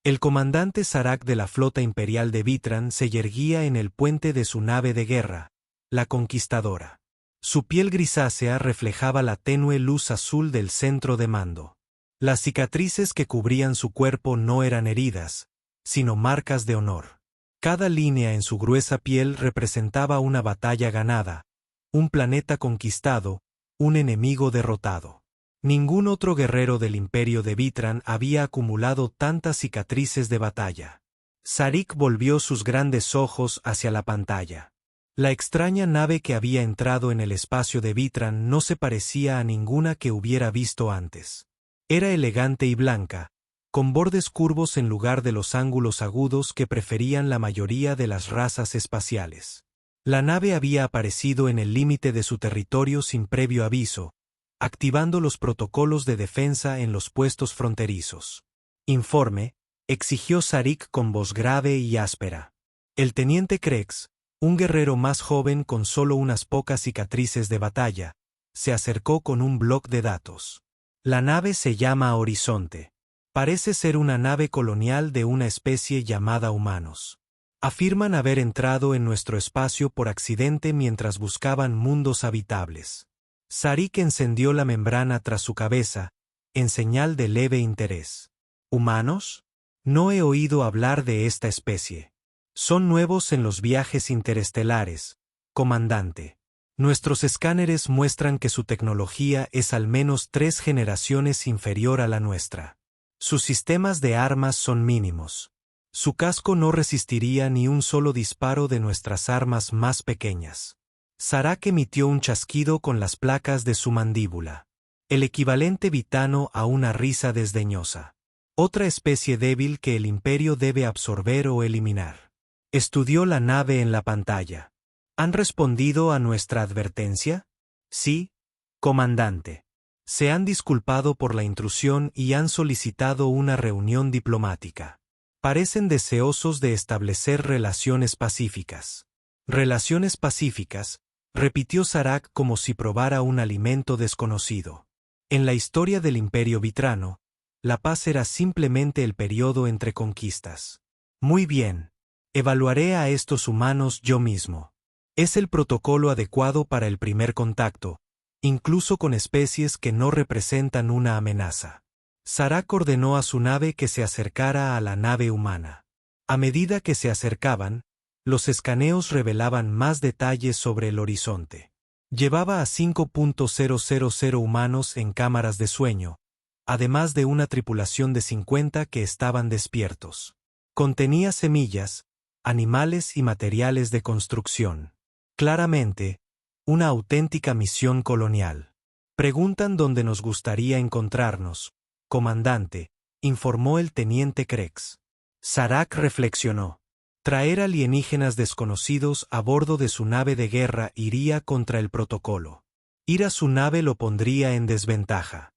El comandante Sarak de la flota imperial de Vitran se yerguía en el puente de su nave de guerra, la Conquistadora. Su piel grisácea reflejaba la tenue luz azul del centro de mando. Las cicatrices que cubrían su cuerpo no eran heridas, sino marcas de honor. Cada línea en su gruesa piel representaba una batalla ganada, un planeta conquistado, un enemigo derrotado. Ningún otro guerrero del imperio de Vitran había acumulado tantas cicatrices de batalla. Sarik volvió sus grandes ojos hacia la pantalla. La extraña nave que había entrado en el espacio de Vitran no se parecía a ninguna que hubiera visto antes. Era elegante y blanca, con bordes curvos en lugar de los ángulos agudos que preferían la mayoría de las razas espaciales. La nave había aparecido en el límite de su territorio sin previo aviso, activando los protocolos de defensa en los puestos fronterizos. «Informe», exigió Sarik con voz grave y áspera. El teniente Krex, un guerrero más joven con solo unas pocas cicatrices de batalla, se acercó con un bloc de datos. «La nave se llama Horizonte. Parece ser una nave colonial de una especie llamada humanos. Afirman haber entrado en nuestro espacio por accidente mientras buscaban mundos habitables». Sarik encendió la membrana tras su cabeza, en señal de leve interés. ¿Humanos? No he oído hablar de esta especie. Son nuevos en los viajes interestelares, comandante. Nuestros escáneres muestran que su tecnología es al menos 3 generaciones inferior a la nuestra. Sus sistemas de armas son mínimos. Su casco no resistiría ni un solo disparo de nuestras armas más pequeñas. Sarak emitió un chasquido con las placas de su mandíbula. El equivalente vitano a una risa desdeñosa. Otra especie débil que el imperio debe absorber o eliminar. Estudió la nave en la pantalla. ¿Han respondido a nuestra advertencia? Sí, comandante. Se han disculpado por la intrusión y han solicitado una reunión diplomática. Parecen deseosos de establecer relaciones pacíficas. Relaciones pacíficas, repitió Sarak como si probara un alimento desconocido. En la historia del Imperio Vitrano, la paz era simplemente el periodo entre conquistas. Muy bien. Evaluaré a estos humanos yo mismo. Es el protocolo adecuado para el primer contacto, incluso con especies que no representan una amenaza. Sarak ordenó a su nave que se acercara a la nave humana. A medida que se acercaban, los escaneos revelaban más detalles sobre el horizonte. Llevaba a 5.000 humanos en cámaras de sueño, además de una tripulación de 50 que estaban despiertos. Contenía semillas, animales y materiales de construcción. Claramente, una auténtica misión colonial. Preguntan dónde nos gustaría encontrarnos, comandante, informó el teniente Krex. Sarak reflexionó. Traer alienígenas desconocidos a bordo de su nave de guerra iría contra el protocolo. Ir a su nave lo pondría en desventaja.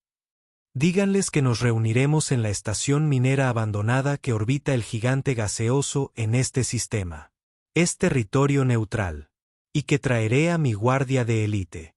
Díganles que nos reuniremos en la estación minera abandonada que orbita el gigante gaseoso en este sistema. Es territorio neutral. Y que traeré a mi guardia de élite.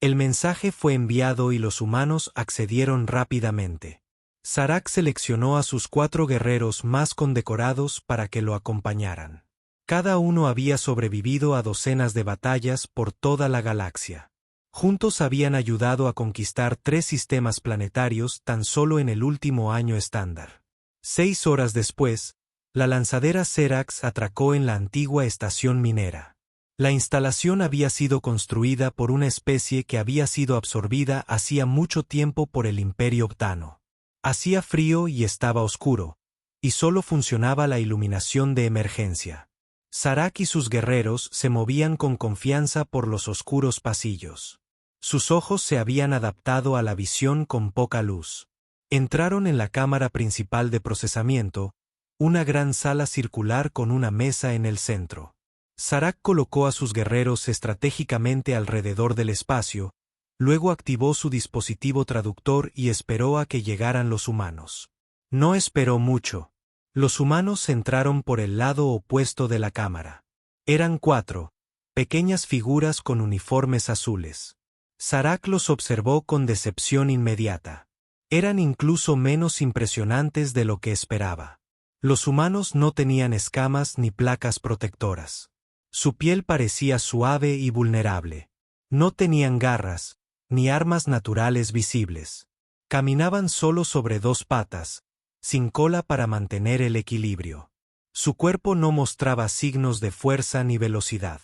El mensaje fue enviado y los humanos accedieron rápidamente. Sarak seleccionó a sus 4 guerreros más condecorados para que lo acompañaran. Cada uno había sobrevivido a docenas de batallas por toda la galaxia. Juntos habían ayudado a conquistar 3 sistemas planetarios tan solo en el último año estándar. 6 horas después, la lanzadera Serax atracó en la antigua estación minera. La instalación había sido construida por una especie que había sido absorbida hacía mucho tiempo por el Imperio Octano. Hacía frío y estaba oscuro, y solo funcionaba la iluminación de emergencia. Sarak y sus guerreros se movían con confianza por los oscuros pasillos. Sus ojos se habían adaptado a la visión con poca luz. Entraron en la cámara principal de procesamiento, una gran sala circular con una mesa en el centro. Sarak colocó a sus guerreros estratégicamente alrededor del espacio, luego activó su dispositivo traductor y esperó a que llegaran los humanos. No esperó mucho. Los humanos entraron por el lado opuesto de la cámara. Eran 4, pequeñas figuras con uniformes azules. Sarak los observó con decepción inmediata. Eran incluso menos impresionantes de lo que esperaba. Los humanos no tenían escamas ni placas protectoras. Su piel parecía suave y vulnerable. No tenían garras, ni armas naturales visibles. Caminaban solo sobre dos patas, sin cola para mantener el equilibrio. Su cuerpo no mostraba signos de fuerza ni velocidad.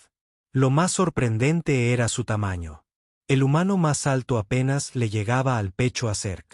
Lo más sorprendente era su tamaño. El humano más alto apenas le llegaba al pecho a Zerg.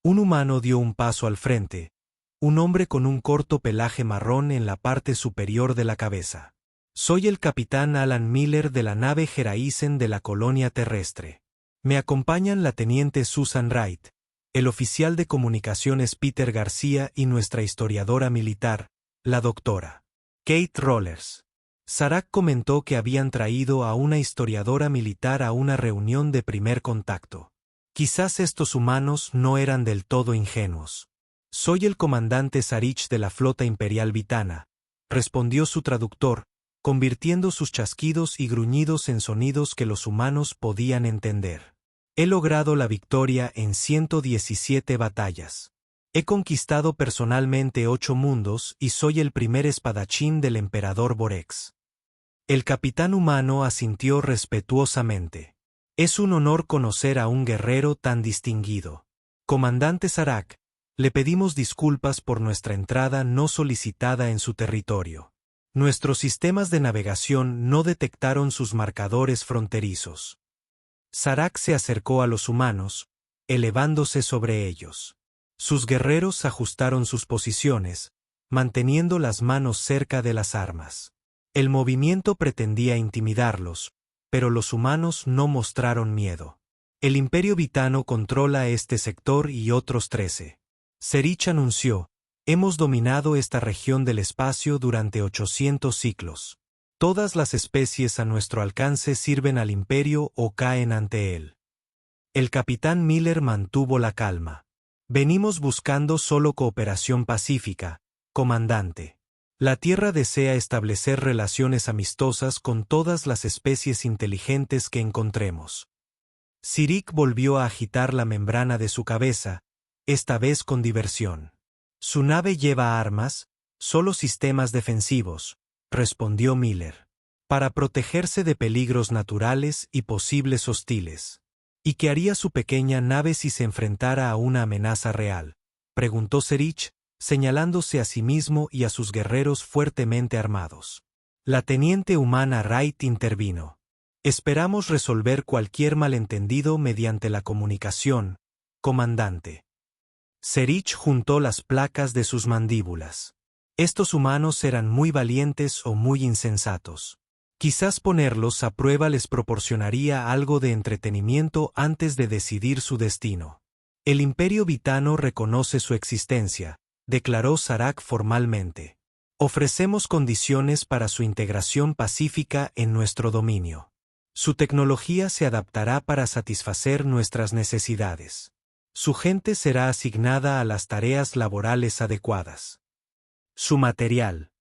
Un humano dio un paso al frente, un hombre con un corto pelaje marrón en la parte superior de la cabeza. Soy el capitán Alan Miller de la nave Geraisen de la colonia terrestre. Me acompañan la teniente Susan Wright, el oficial de comunicaciones Peter García y nuestra historiadora militar, la doctora Kate Rollers. Serac comentó que habían traído a una historiadora militar a una reunión de primer contacto. Quizás estos humanos no eran del todo ingenuos. Soy el comandante Sarich de la flota imperial vitana, respondió su traductor, convirtiendo sus chasquidos y gruñidos en sonidos que los humanos podían entender. He logrado la victoria en 117 batallas. He conquistado personalmente 8 mundos y soy el primer espadachín del emperador Borex. El capitán humano asintió respetuosamente. Es un honor conocer a un guerrero tan distinguido. Comandante Serac, le pedimos disculpas por nuestra entrada no solicitada en su territorio. Nuestros sistemas de navegación no detectaron sus marcadores fronterizos. Serac se acercó a los humanos, elevándose sobre ellos. Sus guerreros ajustaron sus posiciones, manteniendo las manos cerca de las armas. El movimiento pretendía intimidarlos, pero los humanos no mostraron miedo. El Imperio Vitano controla este sector y otros 13. Serich anunció: hemos dominado esta región del espacio durante 800 ciclos. Todas las especies a nuestro alcance sirven al Imperio o caen ante él. El capitán Miller mantuvo la calma. Venimos buscando solo cooperación pacífica, comandante. La Tierra desea establecer relaciones amistosas con todas las especies inteligentes que encontremos. Sirik volvió a agitar la membrana de su cabeza, esta vez con diversión. Su nave lleva armas, solo sistemas defensivos, respondió Miller. Para protegerse de peligros naturales y posibles hostiles. ¿Y qué haría su pequeña nave si se enfrentara a una amenaza real?, preguntó Serich, señalándose a sí mismo y a sus guerreros fuertemente armados. La teniente humana Wright intervino. Esperamos resolver cualquier malentendido mediante la comunicación, comandante. Serich juntó las placas de sus mandíbulas. Estos humanos eran muy valientes o muy insensatos. Quizás ponerlos a prueba les proporcionaría algo de entretenimiento antes de decidir su destino. El Imperio Vitano reconoce su existencia, declaró Serac formalmente. Ofrecemos condiciones para su integración pacífica en nuestro dominio. Su tecnología se adaptará para satisfacer nuestras necesidades. Su gente será asignada a las tareas laborales adecuadas. Su material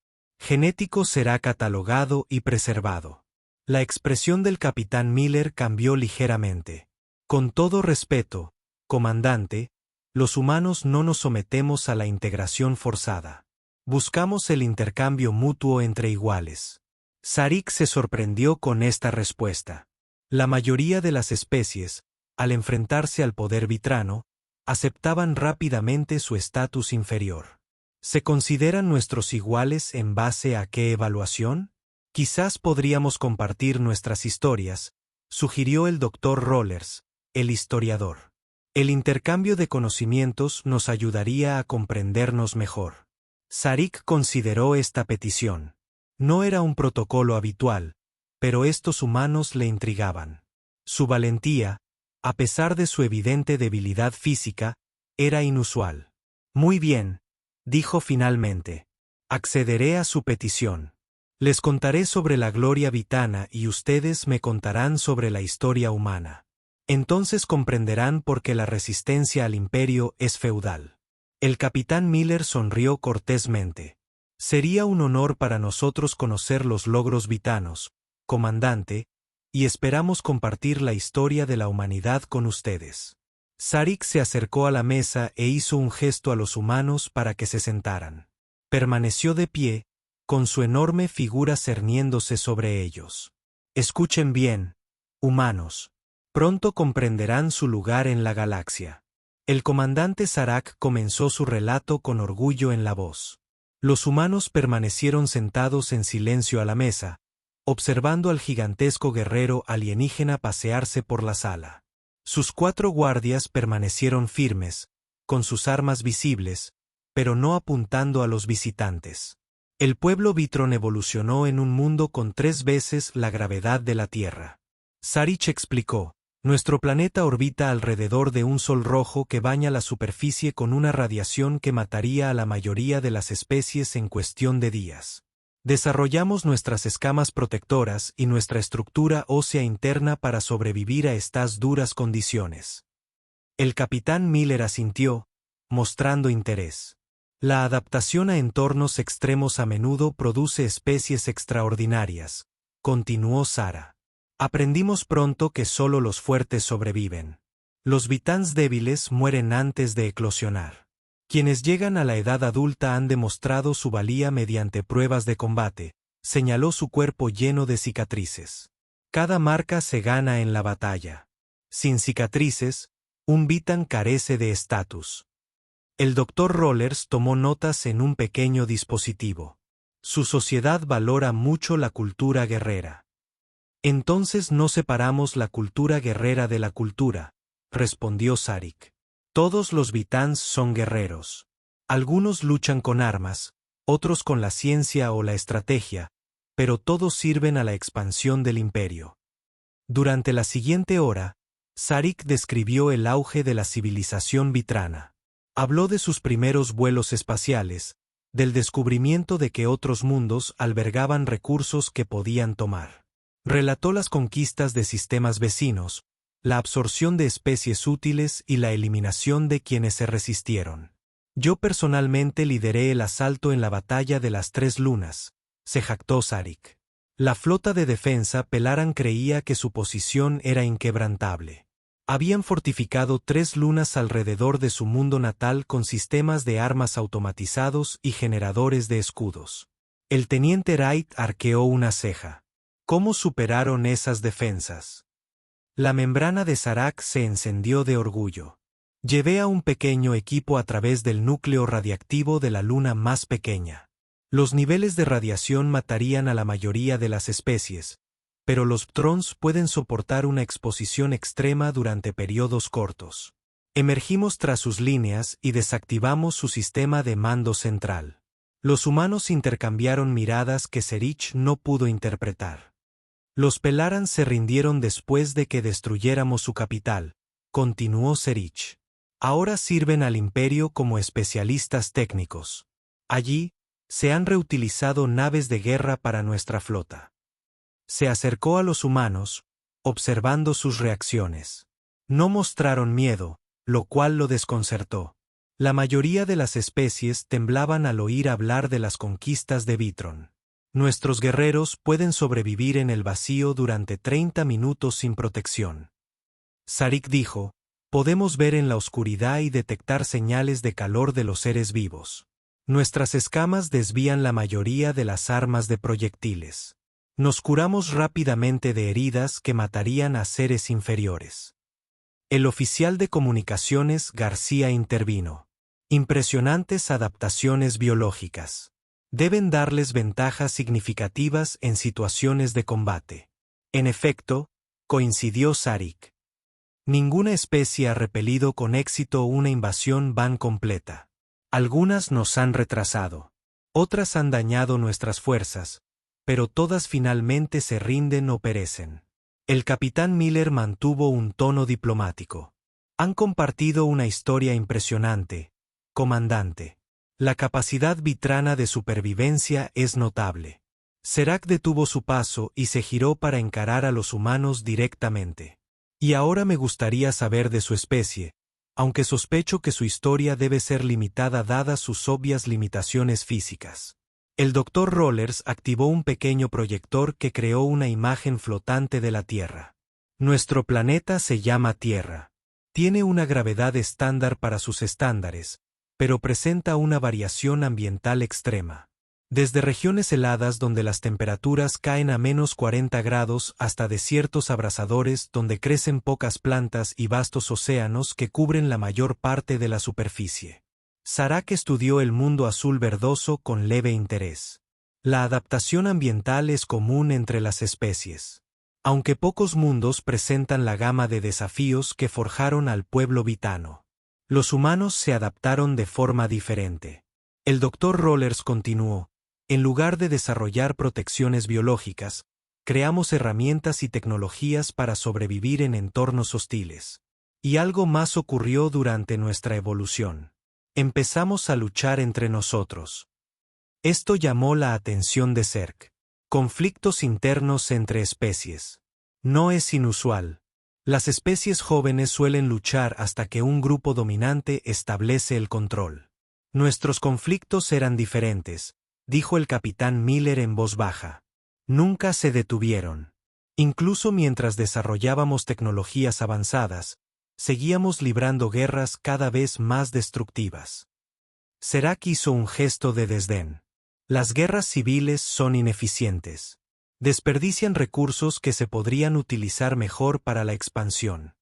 genético será catalogado y preservado. La expresión del capitán Miller cambió ligeramente. Con todo respeto, comandante, los humanos no nos sometemos a la integración forzada. Buscamos el intercambio mutuo entre iguales. Sarich se sorprendió con esta respuesta. La mayoría de las especies, al enfrentarse al poder vitrano, aceptaban rápidamente su estatus inferior. ¿Se consideran nuestros iguales en base a qué evaluación? Quizás podríamos compartir nuestras historias, sugirió el Dr. Rollers, el historiador. El intercambio de conocimientos nos ayudaría a comprendernos mejor. Sarich consideró esta petición. No era un protocolo habitual, pero estos humanos le intrigaban. Su valentía, a pesar de su evidente debilidad física, era inusual. Muy bien, dijo finalmente. Accederé a su petición. Les contaré sobre la gloria vitana y ustedes me contarán sobre la historia humana. Entonces comprenderán por qué la resistencia al imperio es feudal. El capitán Miller sonrió cortésmente. Sería un honor para nosotros conocer los logros vitanos, comandante, y esperamos compartir la historia de la humanidad con ustedes. Sarich se acercó a la mesa e hizo un gesto a los humanos para que se sentaran. Permaneció de pie, con su enorme figura cerniéndose sobre ellos. Escuchen bien, humanos. Pronto comprenderán su lugar en la galaxia. El comandante Zarak comenzó su relato con orgullo en la voz. Los humanos permanecieron sentados en silencio a la mesa, observando al gigantesco guerrero alienígena pasearse por la sala. Sus 4 guardias permanecieron firmes, con sus armas visibles, pero no apuntando a los visitantes. El pueblo Vitron evolucionó en un mundo con 3 veces la gravedad de la Tierra. Sarich explicó: nuestro planeta orbita alrededor de un sol rojo que baña la superficie con una radiación que mataría a la mayoría de las especies en cuestión de días. Desarrollamos nuestras escamas protectoras y nuestra estructura ósea interna para sobrevivir a estas duras condiciones. El capitán Miller asintió, mostrando interés. La adaptación a entornos extremos a menudo produce especies extraordinarias, continuó Sara. Aprendimos pronto que solo los fuertes sobreviven. Los Vitans débiles mueren antes de eclosionar. Quienes llegan a la edad adulta han demostrado su valía mediante pruebas de combate, señaló su cuerpo lleno de cicatrices. Cada marca se gana en la batalla. Sin cicatrices, un Vitan carece de estatus. El Dr. Rollers tomó notas en un pequeño dispositivo. Su sociedad valora mucho la cultura guerrera. Entonces no separamos la cultura guerrera de la cultura, respondió Sarich. Todos los Vitans son guerreros. Algunos luchan con armas, otros con la ciencia o la estrategia, pero todos sirven a la expansión del imperio. Durante la siguiente hora, Sarich describió el auge de la civilización vitrana. Habló de sus primeros vuelos espaciales, del descubrimiento de que otros mundos albergaban recursos que podían tomar. Relató las conquistas de sistemas vecinos, la absorción de especies útiles y la eliminación de quienes se resistieron. Yo personalmente lideré el asalto en la batalla de las 3 lunas, se jactó Sarich. La flota de defensa Pelaran creía que su posición era inquebrantable. Habían fortificado 3 lunas alrededor de su mundo natal con sistemas de armas automatizados y generadores de escudos. El teniente Wright arqueó una ceja. ¿Cómo superaron esas defensas? La membrana de Zarak se encendió de orgullo. Llevé a un pequeño equipo a través del núcleo radiactivo de la luna más pequeña. Los niveles de radiación matarían a la mayoría de las especies, pero los Ptrons pueden soportar una exposición extrema durante periodos cortos. Emergimos tras sus líneas y desactivamos su sistema de mando central. Los humanos intercambiaron miradas que Sarich no pudo interpretar. Los Pelaran se rindieron después de que destruyéramos su capital, continuó Sarich. Ahora sirven al imperio como especialistas técnicos. Allí, se han reutilizado naves de guerra para nuestra flota. Se acercó a los humanos, observando sus reacciones. No mostraron miedo, lo cual lo desconcertó. La mayoría de las especies temblaban al oír hablar de las conquistas de Vitron. Nuestros guerreros pueden sobrevivir en el vacío durante 30 minutos sin protección. Sarich dijo: podemos ver en la oscuridad y detectar señales de calor de los seres vivos. Nuestras escamas desvían la mayoría de las armas de proyectiles. Nos curamos rápidamente de heridas que matarían a seres inferiores. El oficial de comunicaciones García intervino. Impresionantes adaptaciones biológicas. Deben darles ventajas significativas en situaciones de combate. En efecto, coincidió Sarich. Ninguna especie ha repelido con éxito una invasión van completa. Algunas nos han retrasado. Otras han dañado nuestras fuerzas, pero todas finalmente se rinden o perecen. El capitán Miller mantuvo un tono diplomático. Han compartido una historia impresionante, comandante. La capacidad vitrana de supervivencia es notable. Zarak detuvo su paso y se giró para encarar a los humanos directamente. Y ahora me gustaría saber de su especie, aunque sospecho que su historia debe ser limitada dadas sus obvias limitaciones físicas. El Dr. Rollers activó un pequeño proyector que creó una imagen flotante de la Tierra. Nuestro planeta se llama Tierra. Tiene una gravedad estándar para sus estándares, pero presenta una variación ambiental extrema. Desde regiones heladas donde las temperaturas caen a -40 grados hasta desiertos abrasadores donde crecen pocas plantas y vastos océanos que cubren la mayor parte de la superficie. Sarac estudió el mundo azul verdoso con leve interés. La adaptación ambiental es común entre las especies. Aunque pocos mundos presentan la gama de desafíos que forjaron al pueblo vitano. Los humanos se adaptaron de forma diferente. El Dr. Rollers continuó. En lugar de desarrollar protecciones biológicas, creamos herramientas y tecnologías para sobrevivir en entornos hostiles. Y algo más ocurrió durante nuestra evolución. Empezamos a luchar entre nosotros. Esto llamó la atención de Zerg. Conflictos internos entre especies. No es inusual. Las especies jóvenes suelen luchar hasta que un grupo dominante establece el control. Nuestros conflictos eran diferentes, dijo el capitán Miller en voz baja. Nunca se detuvieron. Incluso mientras desarrollábamos tecnologías avanzadas, seguíamos librando guerras cada vez más destructivas. Serac hizo un gesto de desdén. Las guerras civiles son ineficientes. Desperdician recursos que se podrían utilizar mejor para la expansión.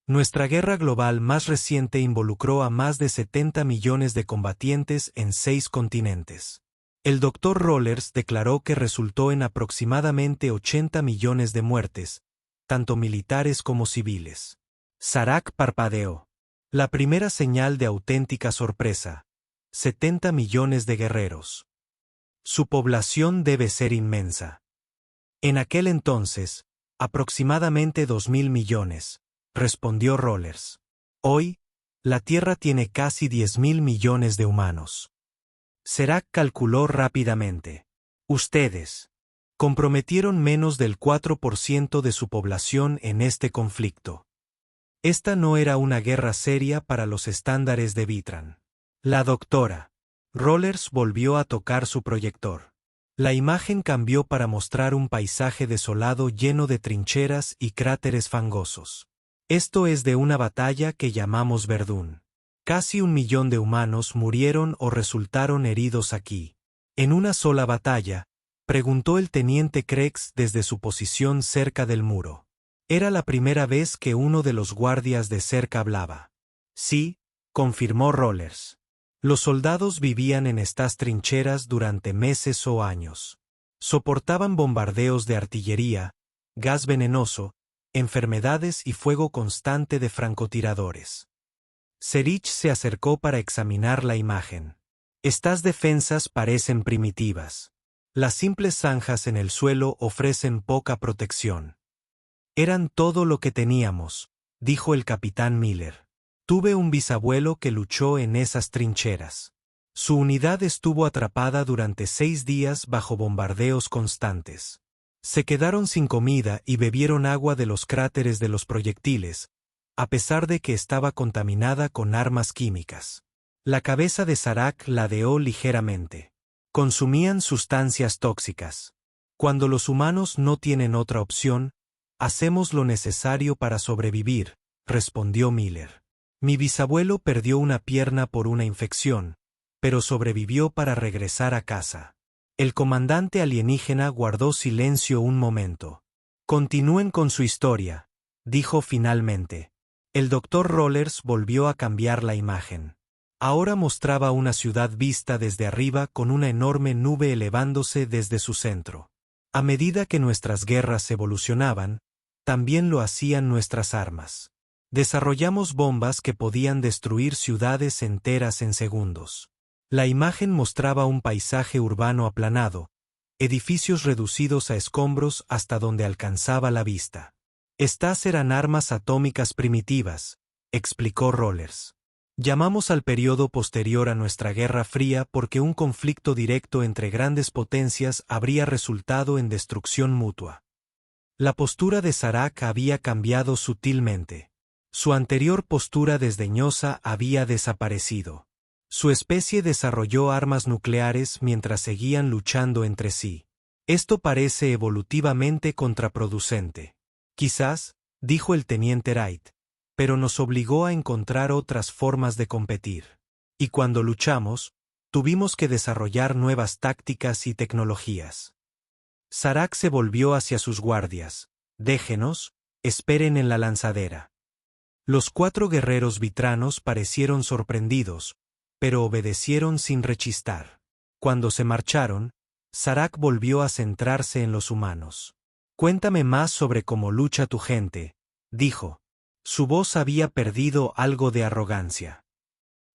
Nuestra guerra global más reciente involucró a más de 70 millones de combatientes en 6 continentes. El Dr. Rollers declaró que resultó en aproximadamente 80 millones de muertes, tanto militares como civiles. Sarac parpadeó. La primera señal de auténtica sorpresa. 70 millones de guerreros. Su población debe ser inmensa. En aquel entonces, aproximadamente 2.000 millones, respondió Rollers. Hoy, la Tierra tiene casi 10.000 millones de humanos. Serac calculó rápidamente. Ustedes comprometieron menos del 4% de su población en este conflicto. Esta no era una guerra seria para los estándares de Vitran. La doctora Rollers volvió a tocar su proyector. La imagen cambió para mostrar un paisaje desolado lleno de trincheras y cráteres fangosos. Esto es de una batalla que llamamos Verdún. Casi 1 millón de humanos murieron o resultaron heridos aquí. ¿En una sola batalla?, preguntó el teniente Krex desde su posición cerca del muro. Era la primera vez que uno de los guardias de cerca hablaba. Sí, confirmó Rollers. Los soldados vivían en estas trincheras durante meses o años. Soportaban bombardeos de artillería, gas venenoso, enfermedades y fuego constante de francotiradores. Serich se acercó para examinar la imagen. Estas defensas parecen primitivas. Las simples zanjas en el suelo ofrecen poca protección. Eran todo lo que teníamos, dijo el capitán Miller. Tuve un bisabuelo que luchó en esas trincheras. Su unidad estuvo atrapada durante 6 días bajo bombardeos constantes. Se quedaron sin comida y bebieron agua de los cráteres de los proyectiles, a pesar de que estaba contaminada con armas químicas. La cabeza de Sarac ladeó ligeramente. Consumían sustancias tóxicas. Cuando los humanos no tienen otra opción, hacemos lo necesario para sobrevivir, respondió Miller. Mi bisabuelo perdió una pierna por una infección, pero sobrevivió para regresar a casa. El comandante alienígena guardó silencio un momento. Continúen con su historia, dijo finalmente. El Dr. Rollers volvió a cambiar la imagen. Ahora mostraba una ciudad vista desde arriba con una enorme nube elevándose desde su centro. A medida que nuestras guerras evolucionaban, también lo hacían nuestras armas. Desarrollamos bombas que podían destruir ciudades enteras en segundos. La imagen mostraba un paisaje urbano aplanado, edificios reducidos a escombros hasta donde alcanzaba la vista. Estas eran armas atómicas primitivas, explicó Rollers. Llamamos al periodo posterior a nuestra Guerra Fría porque un conflicto directo entre grandes potencias habría resultado en destrucción mutua. La postura de Sarac había cambiado sutilmente. Su anterior postura desdeñosa había desaparecido. Su especie desarrolló armas nucleares mientras seguían luchando entre sí. Esto parece evolutivamente contraproducente. Quizás, dijo el teniente Wright, pero nos obligó a encontrar otras formas de competir. Y cuando luchamos, tuvimos que desarrollar nuevas tácticas y tecnologías. Sarak se volvió hacia sus guardias. Déjenos, esperen en la lanzadera. Los 4 guerreros vitranos parecieron sorprendidos, pero obedecieron sin rechistar. Cuando se marcharon, Sarak volvió a centrarse en los humanos. Cuéntame más sobre cómo lucha tu gente, dijo. Su voz había perdido algo de arrogancia.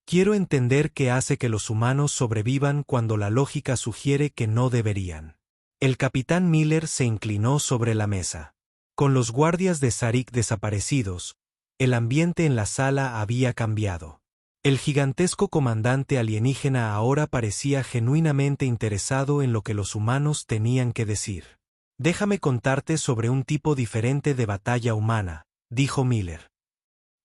Quiero entender qué hace que los humanos sobrevivan cuando la lógica sugiere que no deberían. El capitán Miller se inclinó sobre la mesa. Con los guardias de Sarik desaparecidos, el ambiente en la sala había cambiado. El gigantesco comandante alienígena ahora parecía genuinamente interesado en lo que los humanos tenían que decir. Déjame contarte sobre un tipo diferente de batalla humana, dijo Miller.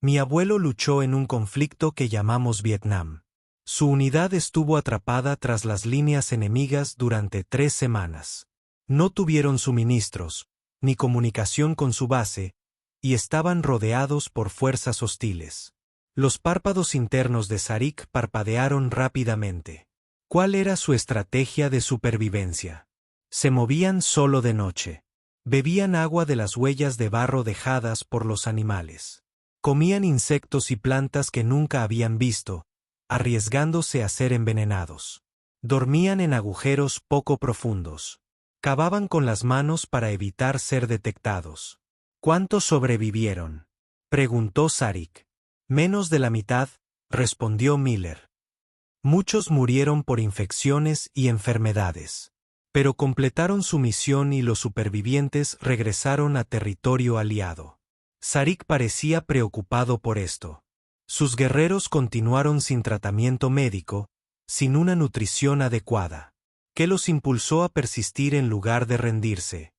Mi abuelo luchó en un conflicto que llamamos Vietnam. Su unidad estuvo atrapada tras las líneas enemigas durante 3 semanas. No tuvieron suministros, ni comunicación con su base, y estaban rodeados por fuerzas hostiles. Los párpados internos de Sarik parpadearon rápidamente. ¿Cuál era su estrategia de supervivencia? Se movían solo de noche. Bebían agua de las huellas de barro dejadas por los animales. Comían insectos y plantas que nunca habían visto, arriesgándose a ser envenenados. Dormían en agujeros poco profundos. Cavaban con las manos para evitar ser detectados. ¿Cuántos sobrevivieron?, preguntó Sarik. Menos de la mitad, respondió Miller. Muchos murieron por infecciones y enfermedades. Pero completaron su misión y los supervivientes regresaron a territorio aliado. Sarik parecía preocupado por esto. Sus guerreros continuaron sin tratamiento médico, sin una nutrición adecuada. ¿Qué los impulsó a persistir en lugar de rendirse?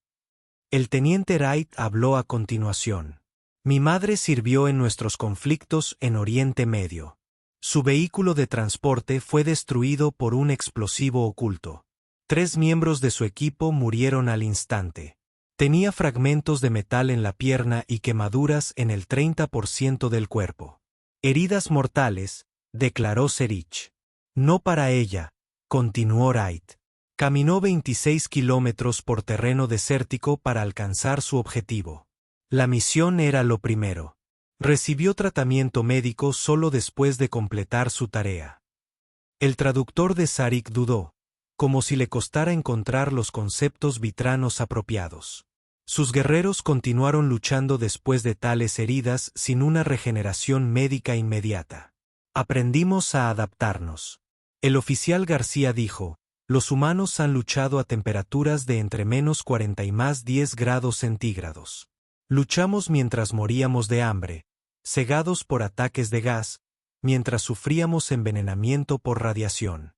El teniente Wright habló a continuación. Mi madre sirvió en nuestros conflictos en Oriente Medio. Su vehículo de transporte fue destruido por un explosivo oculto. 3 miembros de su equipo murieron al instante. Tenía fragmentos de metal en la pierna y quemaduras en el 30% del cuerpo. Heridas mortales, declaró Serich. No para ella, continuó Wright. Caminó 26 kilómetros por terreno desértico para alcanzar su objetivo. La misión era lo primero. Recibió tratamiento médico solo después de completar su tarea. El traductor de Sarik dudó, como si le costara encontrar los conceptos vitranos apropiados. Sus guerreros continuaron luchando después de tales heridas sin una regeneración médica inmediata. Aprendimos a adaptarnos. El oficial García dijo, los humanos han luchado a temperaturas de entre -40 y +10 grados centígrados. Luchamos mientras moríamos de hambre, cegados por ataques de gas, mientras sufríamos envenenamiento por radiación.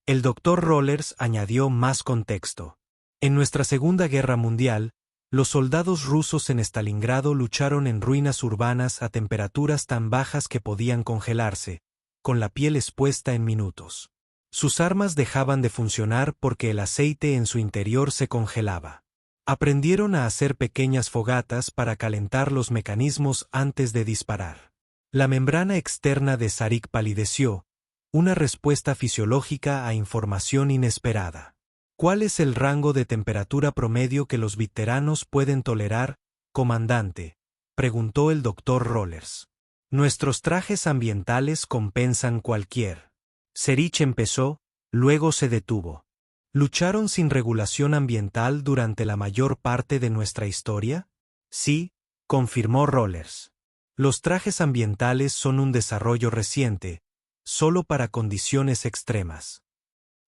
El Dr. Rollers añadió más contexto. En nuestra Segunda Guerra Mundial, los soldados rusos en Stalingrado lucharon en ruinas urbanas a temperaturas tan bajas que podían congelarse, con la piel expuesta en minutos. Sus armas dejaban de funcionar porque el aceite en su interior se congelaba. Aprendieron a hacer pequeñas fogatas para calentar los mecanismos antes de disparar. La membrana externa de Sarik palideció, una respuesta fisiológica a información inesperada. ¿Cuál es el rango de temperatura promedio que los veteranos pueden tolerar, comandante?, preguntó el Dr. Rollers. Nuestros trajes ambientales compensan cualquier. Serich empezó, luego se detuvo. ¿Lucharon sin regulación ambiental durante la mayor parte de nuestra historia? Sí, confirmó Rollers. Los trajes ambientales son un desarrollo reciente, solo para condiciones extremas.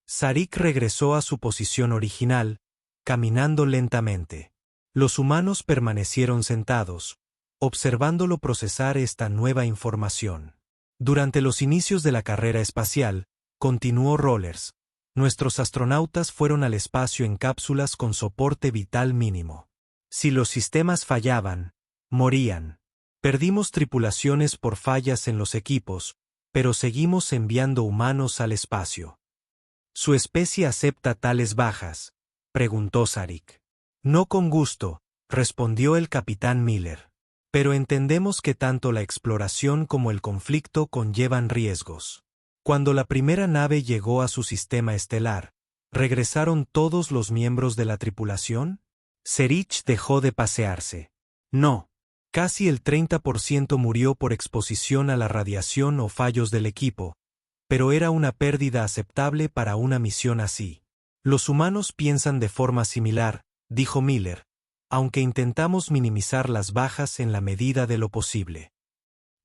Sarik regresó a su posición original, caminando lentamente. Los humanos permanecieron sentados, observándolo procesar esta nueva información. Durante los inicios de la carrera espacial, continuó Rollers, nuestros astronautas fueron al espacio en cápsulas con soporte vital mínimo. Si los sistemas fallaban, morían. Perdimos tripulaciones por fallas en los equipos, pero seguimos enviando humanos al espacio. ¿Su especie acepta tales bajas?, preguntó Sarik. No con gusto, respondió el capitán Miller. Pero entendemos que tanto la exploración como el conflicto conllevan riesgos. Cuando la primera nave llegó a su sistema estelar, ¿regresaron todos los miembros de la tripulación? Serich dejó de pasearse. No. Casi el 30% murió por exposición a la radiación o fallos del equipo, pero era una pérdida aceptable para una misión así. Los humanos piensan de forma similar, dijo Miller, aunque intentamos minimizar las bajas en la medida de lo posible.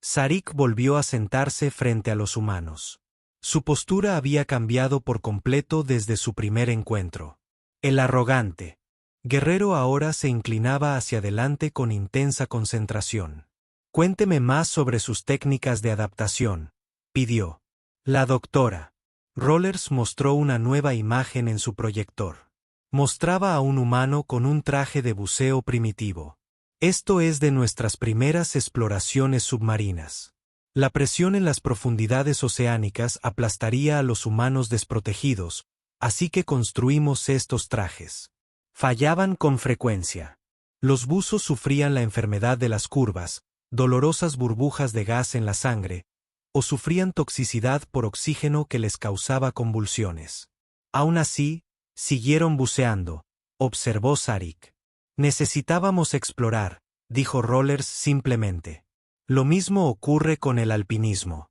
Sarek volvió a sentarse frente a los humanos. Su postura había cambiado por completo desde su primer encuentro. El arrogante guerrero ahora se inclinaba hacia adelante con intensa concentración. Cuénteme más sobre sus técnicas de adaptación, pidió. La doctora Rollers mostró una nueva imagen en su proyector. Mostraba a un humano con un traje de buceo primitivo. Esto es de nuestras primeras exploraciones submarinas. La presión en las profundidades oceánicas aplastaría a los humanos desprotegidos, así que construimos estos trajes. Fallaban con frecuencia. Los buzos sufrían la enfermedad de las curvas, dolorosas burbujas de gas en la sangre, o sufrían toxicidad por oxígeno que les causaba convulsiones. Aún así, siguieron buceando, observó Sarek. Necesitábamos explorar, dijo Rollers simplemente. Lo mismo ocurre con el alpinismo.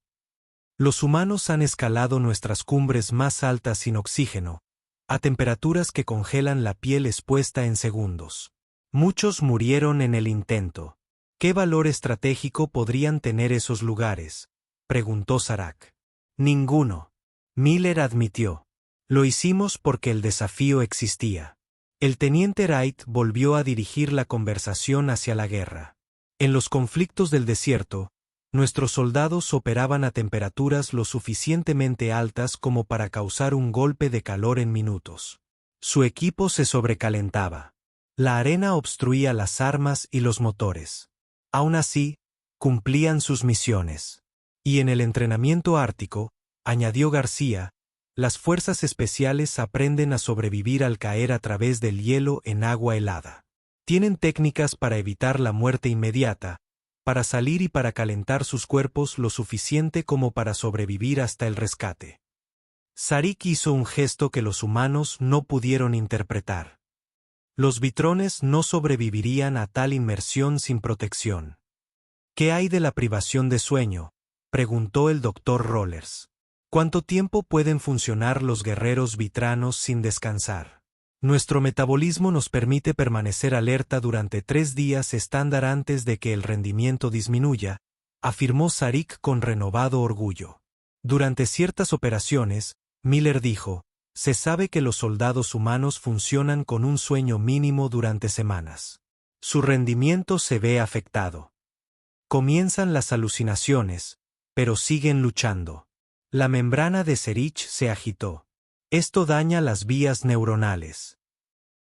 Los humanos han escalado nuestras cumbres más altas sin oxígeno, a temperaturas que congelan la piel expuesta en segundos. Muchos murieron en el intento. ¿Qué valor estratégico podrían tener esos lugares?, preguntó Sarek. Ninguno. Miller admitió. Lo hicimos porque el desafío existía. El teniente Wright volvió a dirigir la conversación hacia la guerra. En los conflictos del desierto, nuestros soldados operaban a temperaturas lo suficientemente altas como para causar un golpe de calor en minutos. Su equipo se sobrecalentaba. La arena obstruía las armas y los motores. Aún así, cumplían sus misiones. Y en el entrenamiento ártico, añadió García, las fuerzas especiales aprenden a sobrevivir al caer a través del hielo en agua helada. Tienen técnicas para evitar la muerte inmediata, para salir y para calentar sus cuerpos lo suficiente como para sobrevivir hasta el rescate. Sarek hizo un gesto que los humanos no pudieron interpretar. Los vitrones no sobrevivirían a tal inmersión sin protección. ¿Qué hay de la privación de sueño?, preguntó el doctor Rollers. ¿Cuánto tiempo pueden funcionar los guerreros vitranos sin descansar? Nuestro metabolismo nos permite permanecer alerta durante 3 días estándar antes de que el rendimiento disminuya, afirmó Sarek con renovado orgullo. Durante ciertas operaciones, Miller dijo, se sabe que los soldados humanos funcionan con un sueño mínimo durante semanas. Su rendimiento se ve afectado. Comienzan las alucinaciones, pero siguen luchando. La membrana de Serich se agitó. Esto daña las vías neuronales.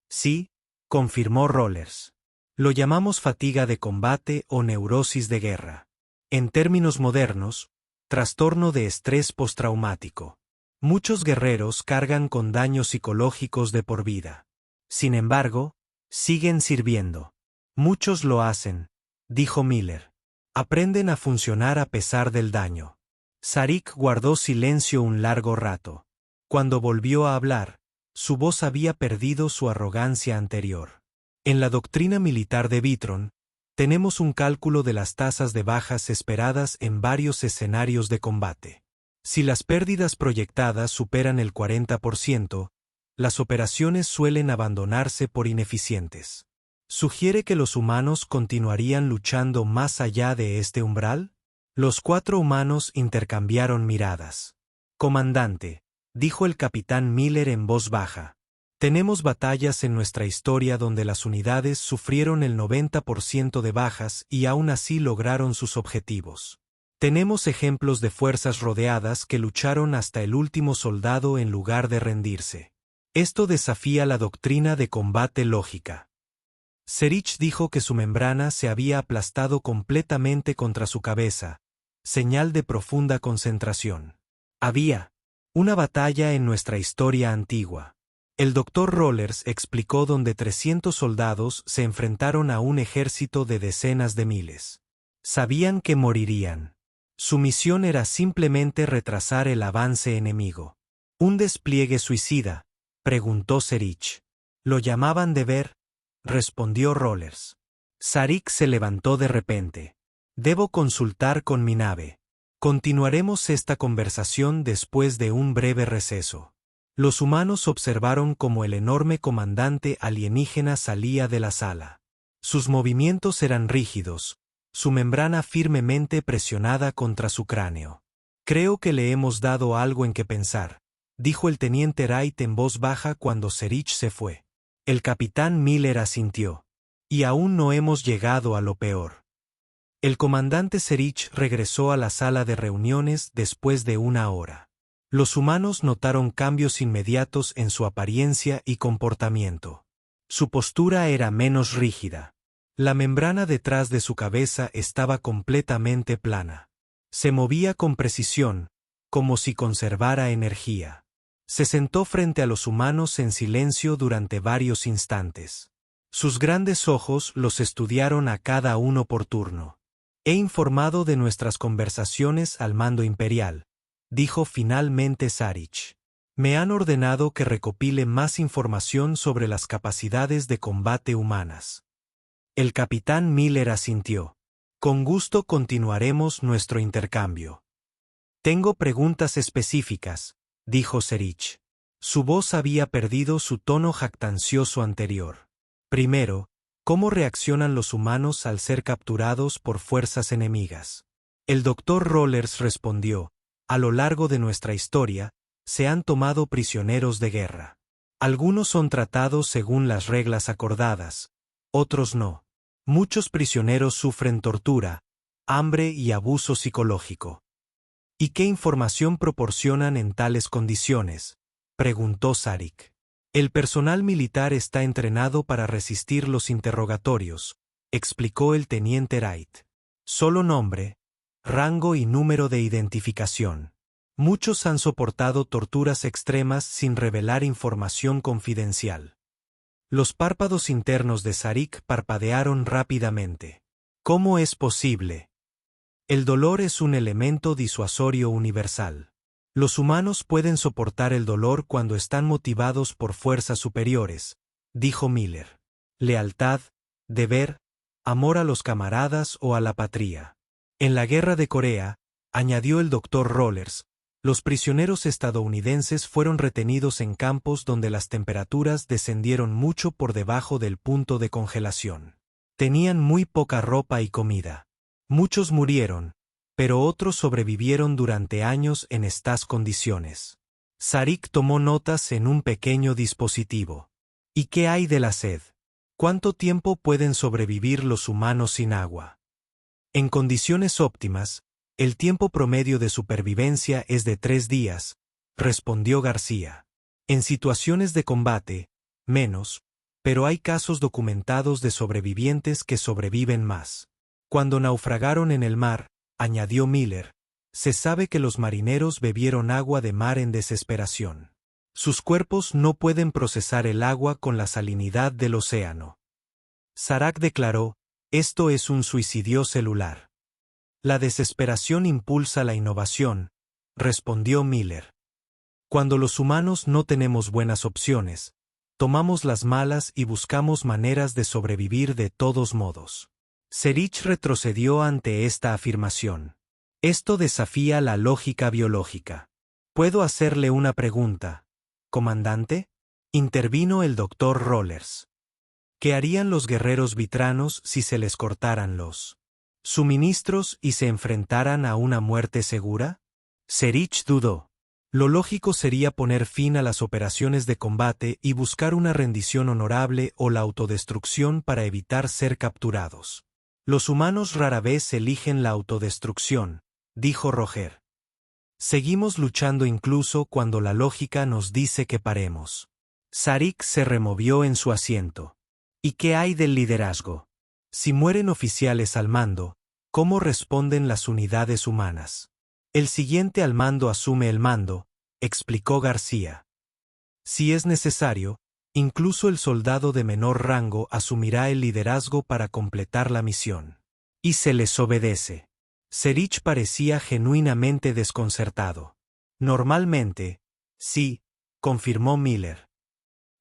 Sí, confirmó Rollers. Lo llamamos fatiga de combate o neurosis de guerra. En términos modernos, trastorno de estrés postraumático. Muchos guerreros cargan con daños psicológicos de por vida. Sin embargo, siguen sirviendo. Muchos lo hacen, dijo Miller. Aprenden a funcionar a pesar del daño. Sarek guardó silencio un largo rato. Cuando volvió a hablar, su voz había perdido su arrogancia anterior. En la doctrina militar de Vitron, tenemos un cálculo de las tasas de bajas esperadas en varios escenarios de combate. Si las pérdidas proyectadas superan el 40%, las operaciones suelen abandonarse por ineficientes. ¿Sugiere que los humanos continuarían luchando más allá de este umbral? Los 4 humanos intercambiaron miradas. Comandante, dijo el capitán Miller en voz baja, tenemos batallas en nuestra historia donde las unidades sufrieron el 90% de bajas y aún así lograron sus objetivos. Tenemos ejemplos de fuerzas rodeadas que lucharon hasta el último soldado en lugar de rendirse. Esto desafía la doctrina de combate lógica. Serich dijo que su membrana se había aplastado completamente contra su cabeza, señal de profunda concentración. Había una batalla en nuestra historia antigua. El Dr. Rollers explicó donde 300 soldados se enfrentaron a un ejército de decenas de miles. Sabían que morirían. Su misión era simplemente retrasar el avance enemigo. ¿Un despliegue suicida?, preguntó Serich. ¿Lo llamaban deber?, respondió Rollers. Sarek se levantó de repente. Debo consultar con mi nave. Continuaremos esta conversación después de un breve receso. Los humanos observaron cómo el enorme comandante alienígena salía de la sala. Sus movimientos eran rígidos, su membrana firmemente presionada contra su cráneo. Creo que le hemos dado algo en que pensar, dijo el teniente Wright en voz baja cuando Serich se fue. El capitán Miller asintió. Y aún no hemos llegado a lo peor. El comandante Serich regresó a la sala de reuniones después de una hora. Los humanos notaron cambios inmediatos en su apariencia y comportamiento. Su postura era menos rígida. La membrana detrás de su cabeza estaba completamente plana. Se movía con precisión, como si conservara energía. Se sentó frente a los humanos en silencio durante varios instantes. Sus grandes ojos los estudiaron a cada uno por turno. He informado de nuestras conversaciones al mando imperial, dijo finalmente Sarich. Me han ordenado que recopile más información sobre las capacidades de combate humanas. El capitán Miller asintió. Con gusto continuaremos nuestro intercambio. Tengo preguntas específicas, dijo Serich. Su voz había perdido su tono jactancioso anterior. Primero, ¿cómo reaccionan los humanos al ser capturados por fuerzas enemigas? El Dr. Rollers respondió, a lo largo de nuestra historia, se han tomado prisioneros de guerra. Algunos son tratados según las reglas acordadas, otros no. Muchos prisioneros sufren tortura, hambre y abuso psicológico. ¿Y qué información proporcionan en tales condiciones?, preguntó Sarek. El personal militar está entrenado para resistir los interrogatorios, explicó el teniente Wright. Solo nombre, rango y número de identificación. Muchos han soportado torturas extremas sin revelar información confidencial. Los párpados internos de Sarek parpadearon rápidamente. ¿Cómo es posible? El dolor es un elemento disuasorio universal. Los humanos pueden soportar el dolor cuando están motivados por fuerzas superiores, dijo Miller. Lealtad, deber, amor a los camaradas o a la patria. En la guerra de Corea, añadió el Dr. Rollers, los prisioneros estadounidenses fueron retenidos en campos donde las temperaturas descendieron mucho por debajo del punto de congelación. Tenían muy poca ropa y comida. Muchos murieron, pero otros sobrevivieron durante años en estas condiciones. Sarek tomó notas en un pequeño dispositivo. ¿Y qué hay de la sed? ¿Cuánto tiempo pueden sobrevivir los humanos sin agua? En condiciones óptimas, el tiempo promedio de supervivencia es de 3 días, respondió García. En situaciones de combate, menos, pero hay casos documentados de sobrevivientes que sobreviven más. Cuando naufragaron en el mar, añadió Miller, se sabe que los marineros bebieron agua de mar en desesperación. Sus cuerpos no pueden procesar el agua con la salinidad del océano. Sarek declaró, esto es un suicidio celular. La desesperación impulsa la innovación, respondió Miller. Cuando los humanos no tenemos buenas opciones, tomamos las malas y buscamos maneras de sobrevivir de todos modos. Serich retrocedió ante esta afirmación. Esto desafía la lógica biológica. ¿Puedo hacerle una pregunta, comandante? Intervino el Dr. Rollers. ¿Qué harían los guerreros vitranos si se les cortaran los suministros y se enfrentaran a una muerte segura? Serich dudó. Lo lógico sería poner fin a las operaciones de combate y buscar una rendición honorable o la autodestrucción para evitar ser capturados. Los humanos rara vez eligen la autodestrucción, dijo Roger. Seguimos luchando incluso cuando la lógica nos dice que paremos. Sarek se removió en su asiento. ¿Y qué hay del liderazgo? Si mueren oficiales al mando, ¿cómo responden las unidades humanas? El siguiente al mando asume el mando, explicó García. Si es necesario, incluso el soldado de menor rango asumirá el liderazgo para completar la misión. Y se les obedece. Serich parecía genuinamente desconcertado. Normalmente, sí, confirmó Miller.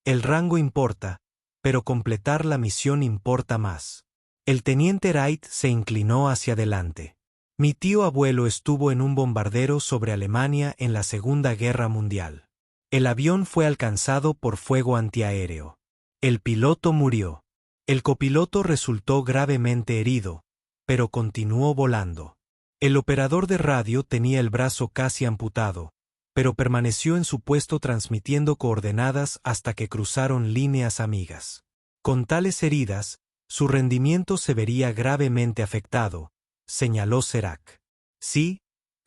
El rango importa, pero completar la misión importa más. El teniente Wright se inclinó hacia adelante. Mi tío abuelo estuvo en un bombardero sobre Alemania en la Segunda Guerra Mundial. El avión fue alcanzado por fuego antiaéreo. El piloto murió. El copiloto resultó gravemente herido, pero continuó volando. El operador de radio tenía el brazo casi amputado, pero permaneció en su puesto transmitiendo coordenadas hasta que cruzaron líneas amigas. Con tales heridas, su rendimiento se vería gravemente afectado, señaló Serac. Sí,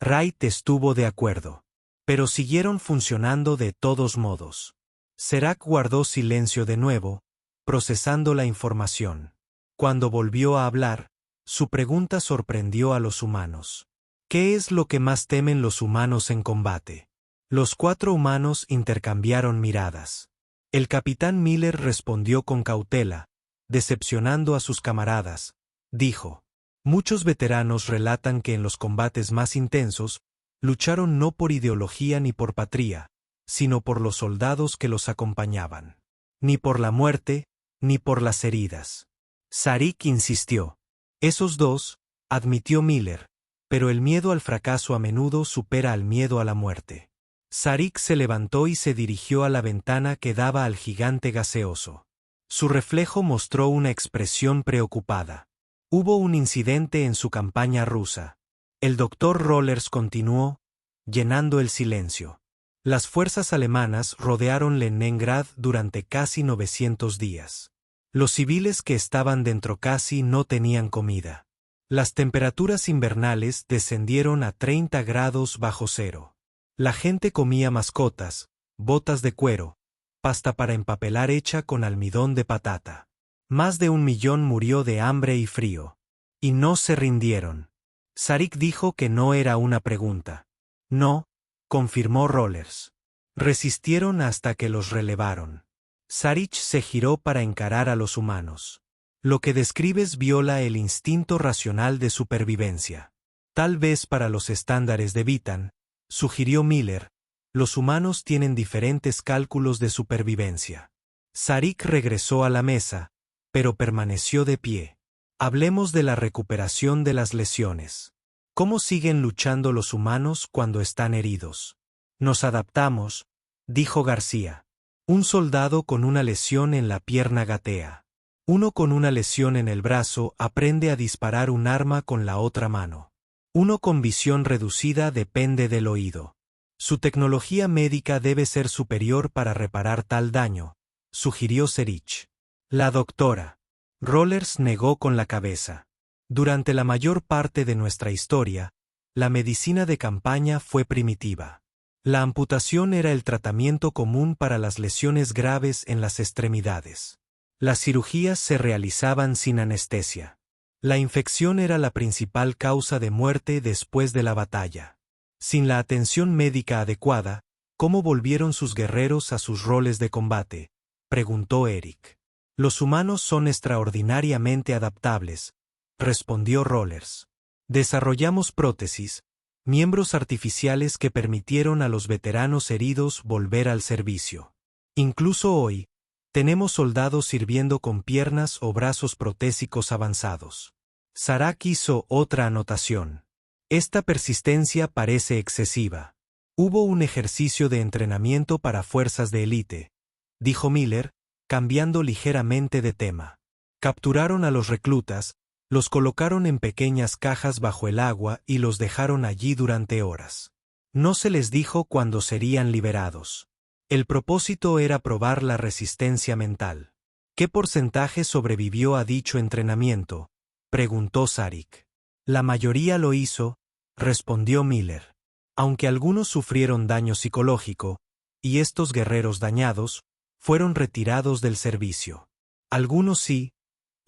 Wright estuvo de acuerdo. Pero siguieron funcionando de todos modos. Serac guardó silencio de nuevo, procesando la información. Cuando volvió a hablar, su pregunta sorprendió a los humanos. ¿Qué es lo que más temen los humanos en combate? Los 4 humanos intercambiaron miradas. El capitán Miller respondió con cautela, decepcionando a sus camaradas. Dijo: muchos veteranos relatan que en los combates más intensos, lucharon no por ideología ni por patria, sino por los soldados que los acompañaban. Ni por la muerte, ni por las heridas. Saric insistió. Esos dos, admitió Miller, pero el miedo al fracaso a menudo supera al miedo a la muerte. Saric se levantó y se dirigió a la ventana que daba al gigante gaseoso. Su reflejo mostró una expresión preocupada. Hubo un incidente en su campaña rusa. El doctor Rollers continuó, llenando el silencio. Las fuerzas alemanas rodearon Leningrad durante casi 900 días. Los civiles que estaban dentro casi no tenían comida. Las temperaturas invernales descendieron a 30 grados bajo cero. La gente comía mascotas, botas de cuero, pasta para empapelar hecha con almidón de patata. Más de 1 millón murió de hambre y frío. Y no se rindieron. Saric dijo que no era una pregunta. No, confirmó Rollers. Resistieron hasta que los relevaron. Saric se giró para encarar a los humanos. Lo que describes viola el instinto racional de supervivencia. Tal vez para los estándares de Vitan, sugirió Miller, los humanos tienen diferentes cálculos de supervivencia. Saric regresó a la mesa, pero permaneció de pie. Hablemos de la recuperación de las lesiones. ¿Cómo siguen luchando los humanos cuando están heridos? Nos adaptamos, dijo García. Un soldado con una lesión en la pierna gatea. Uno con una lesión en el brazo aprende a disparar un arma con la otra mano. Uno con visión reducida depende del oído. Su tecnología médica debe ser superior para reparar tal daño, sugirió Serich. La doctora Rollers negó con la cabeza. Durante la mayor parte de nuestra historia, la medicina de campaña fue primitiva. La amputación era el tratamiento común para las lesiones graves en las extremidades. Las cirugías se realizaban sin anestesia. La infección era la principal causa de muerte después de la batalla. Sin la atención médica adecuada, ¿cómo volvieron sus guerreros a sus roles de combate?, preguntó Eric. Los humanos son extraordinariamente adaptables, respondió Rollers. Desarrollamos prótesis, miembros artificiales que permitieron a los veteranos heridos volver al servicio. Incluso hoy, tenemos soldados sirviendo con piernas o brazos protésicos avanzados. Sarac hizo otra anotación. Esta persistencia parece excesiva. Hubo un ejercicio de entrenamiento para fuerzas de élite, dijo Miller, cambiando ligeramente de tema. Capturaron a los reclutas, los colocaron en pequeñas cajas bajo el agua y los dejaron allí durante horas. No se les dijo cuándo serían liberados. El propósito era probar la resistencia mental. ¿Qué porcentaje sobrevivió a dicho entrenamiento?, preguntó Saric. La mayoría lo hizo, respondió Miller. Aunque algunos sufrieron daño psicológico, y estos guerreros dañados, fueron retirados del servicio. Algunos sí,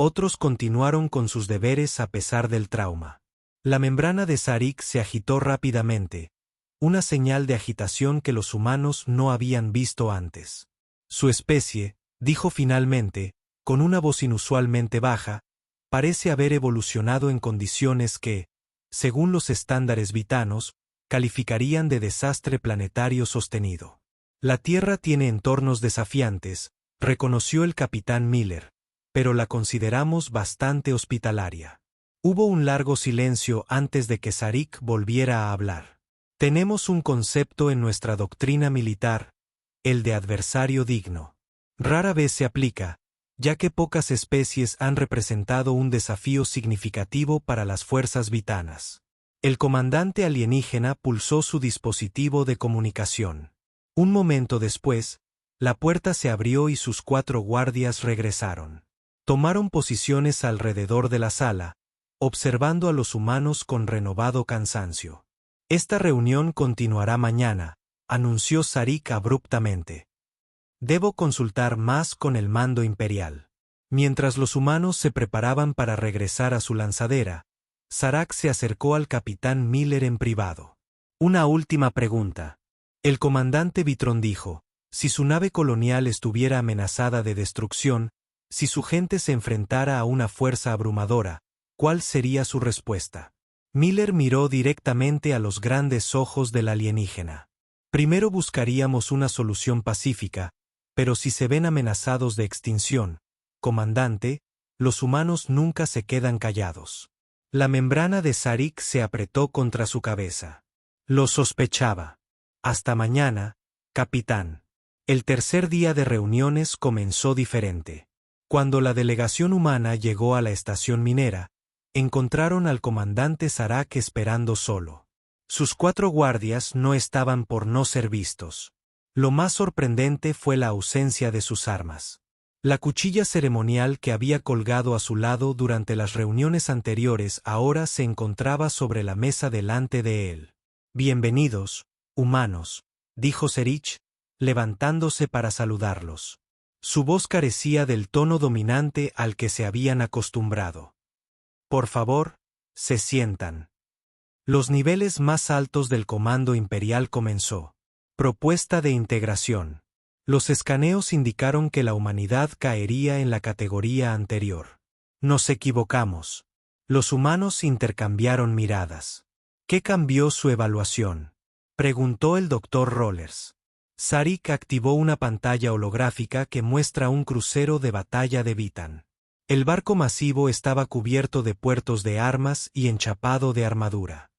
otros continuaron con sus deberes a pesar del trauma. La membrana de Saric se agitó rápidamente, una señal de agitación que los humanos no habían visto antes. Su especie, dijo finalmente, con una voz inusualmente baja, parece haber evolucionado en condiciones que, según los estándares vitanos, calificarían de desastre planetario sostenido. La Tierra tiene entornos desafiantes, reconoció el capitán Miller, pero la consideramos bastante hospitalaria. Hubo un largo silencio antes de que Sarek volviera a hablar. Tenemos un concepto en nuestra doctrina militar, el de adversario digno. Rara vez se aplica, ya que pocas especies han representado un desafío significativo para las fuerzas vitanas. El comandante alienígena pulsó su dispositivo de comunicación. Un momento después, la puerta se abrió y sus 4 guardias regresaron. Tomaron posiciones alrededor de la sala, observando a los humanos con renovado cansancio. Esta reunión continuará mañana, anunció Sarek abruptamente. Debo consultar más con el mando imperial. Mientras los humanos se preparaban para regresar a su lanzadera, Sarek se acercó al capitán Miller en privado. Una última pregunta. El comandante Vitron dijo, si su nave colonial estuviera amenazada de destrucción, si su gente se enfrentara a una fuerza abrumadora, ¿cuál sería su respuesta? Miller miró directamente a los grandes ojos del alienígena. Primero buscaríamos una solución pacífica, pero si se ven amenazados de extinción, comandante, los humanos nunca se quedan callados. La membrana de Sarek se apretó contra su cabeza. Lo sospechaba. Hasta mañana, capitán. El tercer día de reuniones comenzó diferente. Cuando la delegación humana llegó a la estación minera, encontraron al comandante Sarek esperando solo. Sus 4 guardias no estaban por no ser vistos. Lo más sorprendente fue la ausencia de sus armas. La cuchilla ceremonial que había colgado a su lado durante las reuniones anteriores ahora se encontraba sobre la mesa delante de él. Bienvenidos, humanos, dijo Sarek, levantándose para saludarlos. Su voz carecía del tono dominante al que se habían acostumbrado. Por favor, se sientan. Los niveles más altos del Comando Imperial comenzó. Propuesta de integración. Los escaneos indicaron que la humanidad caería en la categoría anterior. Nos equivocamos. Los humanos intercambiaron miradas. ¿Qué cambió su evaluación?, preguntó el Dr. Rollers. Sarek activó una pantalla holográfica que muestra un crucero de batalla de Vitan. El barco masivo estaba cubierto de puertos de armas y enchapado de armadura.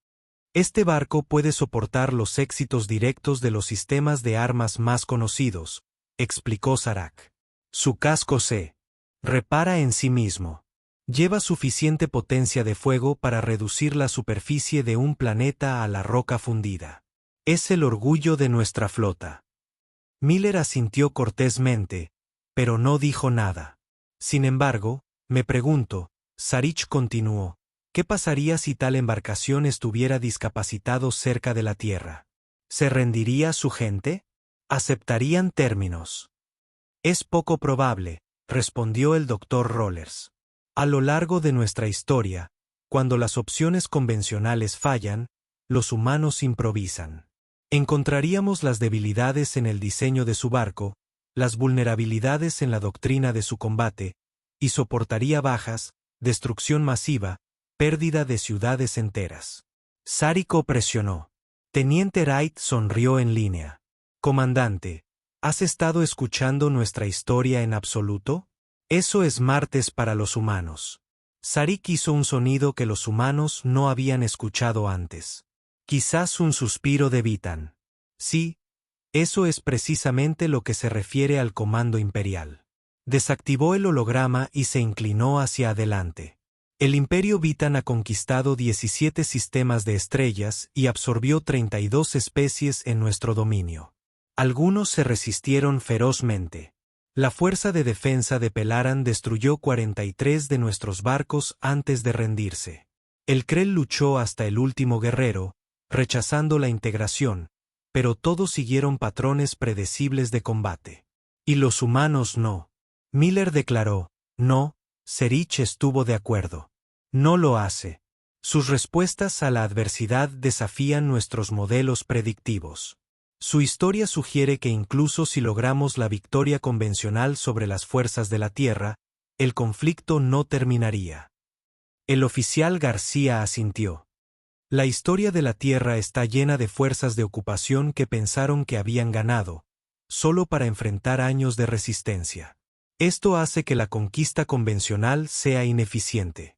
Este barco puede soportar los éxitos directos de los sistemas de armas más conocidos, explicó Sarek. Su casco se repara en sí mismo. Lleva suficiente potencia de fuego para reducir la superficie de un planeta a la roca fundida. Es el orgullo de nuestra flota. Miller asintió cortésmente, pero no dijo nada. Sin embargo, me pregunto, Sarek continuó, ¿qué pasaría si tal embarcación estuviera discapacitado cerca de la Tierra? ¿Se rendiría su gente? ¿Aceptarían términos? Es poco probable, respondió el Dr. Rollers. A lo largo de nuestra historia, cuando las opciones convencionales fallan, los humanos improvisan. Encontraríamos las debilidades en el diseño de su barco, las vulnerabilidades en la doctrina de su combate, y soportaría bajas, destrucción masiva, pérdida de ciudades enteras. Sarek presionó. Teniente Wright sonrió en línea. Comandante, ¿has estado escuchando nuestra historia en absoluto? Eso es martes para los humanos. Sarek hizo un sonido que los humanos no habían escuchado antes. Quizás un suspiro de Vitan. Sí, eso es precisamente lo que se refiere al Comando Imperial. Desactivó el holograma y se inclinó hacia adelante. El Imperio Vitan ha conquistado 17 sistemas de estrellas y absorbió 32 especies en nuestro dominio. Algunos se resistieron ferozmente. La Fuerza de Defensa de Pelaran destruyó 43 de nuestros barcos antes de rendirse. El Krell luchó hasta el último guerrero, rechazando la integración, pero todos siguieron patrones predecibles de combate. Y los humanos no. Miller declaró, no, Sarek estuvo de acuerdo. No lo hace. Sus respuestas a la adversidad desafían nuestros modelos predictivos. Su historia sugiere que incluso si logramos la victoria convencional sobre las fuerzas de la Tierra, el conflicto no terminaría. El oficial García asintió. La historia de la Tierra está llena de fuerzas de ocupación que pensaron que habían ganado, solo para enfrentar años de resistencia. Esto hace que la conquista convencional sea ineficiente.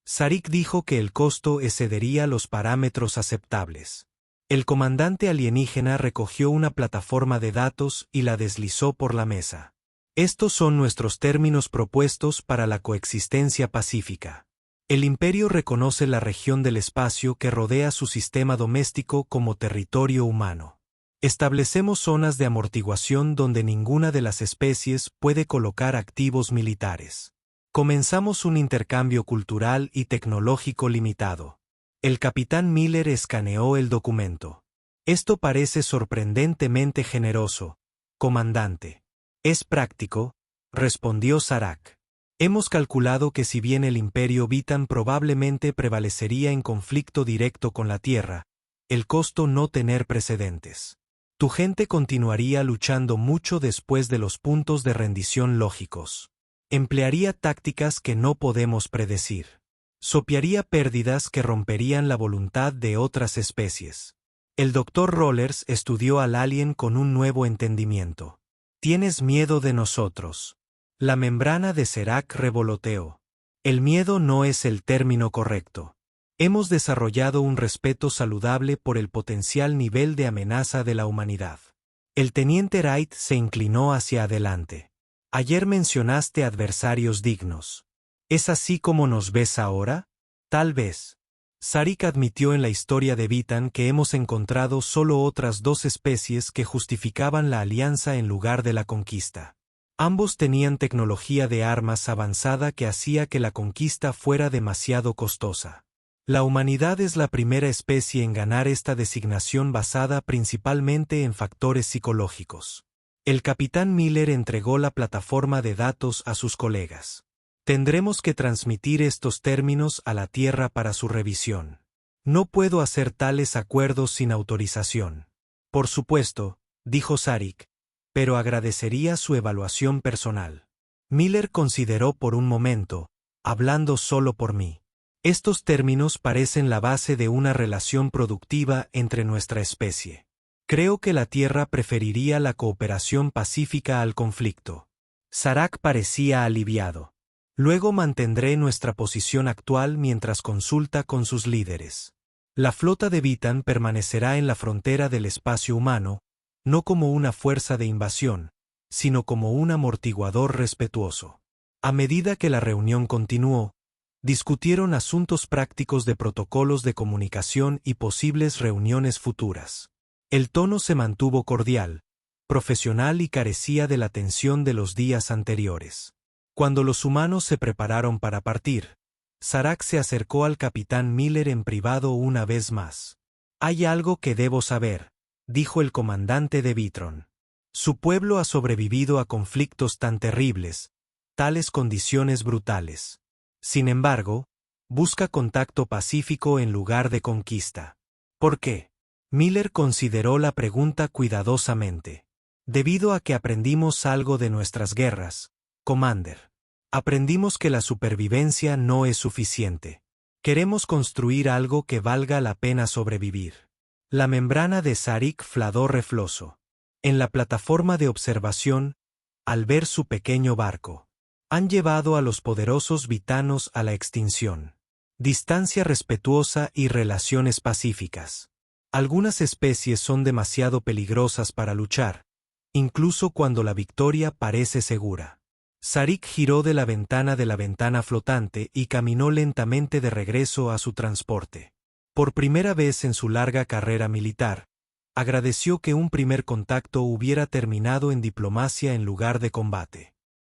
Sarek dijo que el costo excedería los parámetros aceptables. El comandante alienígena recogió una plataforma de datos y la deslizó por la mesa. Estos son nuestros términos propuestos para la coexistencia pacífica. El Imperio reconoce la región del espacio que rodea su sistema doméstico como territorio humano. Establecemos zonas de amortiguación donde ninguna de las especies puede colocar activos militares. Comenzamos un intercambio cultural y tecnológico limitado. El capitán Miller escaneó el documento. Esto parece sorprendentemente generoso, comandante. Es práctico, respondió Sarek. Hemos calculado que si bien el Imperio Vitan probablemente prevalecería en conflicto directo con la Tierra, el costo no tener precedentes. Tu gente continuaría luchando mucho después de los puntos de rendición lógicos. Emplearía tácticas que no podemos predecir. Sopiaría pérdidas que romperían la voluntad de otras especies. El Dr. Rollers estudió al alien con un nuevo entendimiento. Tienes miedo de nosotros. La membrana de Sarek revoloteó. El miedo no es el término correcto. Hemos desarrollado un respeto saludable por el potencial nivel de amenaza de la humanidad. El teniente Wright se inclinó hacia adelante. Ayer mencionaste adversarios dignos. ¿Es así como nos ves ahora? Tal vez. Sarek admitió en la historia de Vitan que hemos encontrado solo otras dos especies que justificaban la alianza en lugar de la conquista. Ambos tenían tecnología de armas avanzada que hacía que la conquista fuera demasiado costosa. La humanidad es la primera especie en ganar esta designación basada principalmente en factores psicológicos. El capitán Miller entregó la plataforma de datos a sus colegas. Tendremos que transmitir estos términos a la Tierra para su revisión. No puedo hacer tales acuerdos sin autorización. Por supuesto, dijo Sarek, pero agradecería su evaluación personal. Miller consideró por un momento, hablando solo por mí. Estos términos parecen la base de una relación productiva entre nuestra especie. Creo que la Tierra preferiría la cooperación pacífica al conflicto. Sarek parecía aliviado. Luego mantendré nuestra posición actual mientras consulta con sus líderes. La flota de Vitan permanecerá en la frontera del espacio humano, no como una fuerza de invasión, sino como un amortiguador respetuoso. A medida que la reunión continuó, discutieron asuntos prácticos de protocolos de comunicación y posibles reuniones futuras. El tono se mantuvo cordial, profesional y carecía de la tensión de los días anteriores. Cuando los humanos se prepararon para partir, Sarek se acercó al capitán Miller en privado una vez más. «Hay algo que debo saber», dijo el comandante de Vitron. «Su pueblo ha sobrevivido a conflictos tan terribles, tales condiciones brutales. Sin embargo, busca contacto pacífico en lugar de conquista. ¿Por qué?» Miller consideró la pregunta cuidadosamente. «Debido a que aprendimos algo de nuestras guerras, Commander. Aprendimos que la supervivencia no es suficiente. Queremos construir algo que valga la pena sobrevivir». La membrana de Sarek fladó refloso. En la plataforma de observación, al ver su pequeño barco. Han llevado a los poderosos vitanos a la extinción. Distancia respetuosa y relaciones pacíficas. Algunas especies son demasiado peligrosas para luchar, incluso cuando la victoria parece segura. Sarek giró de la ventana flotante y caminó lentamente de regreso a su transporte. Por primera vez en su larga carrera militar, agradeció que un primer contacto hubiera terminado en diplomacia en lugar de combate.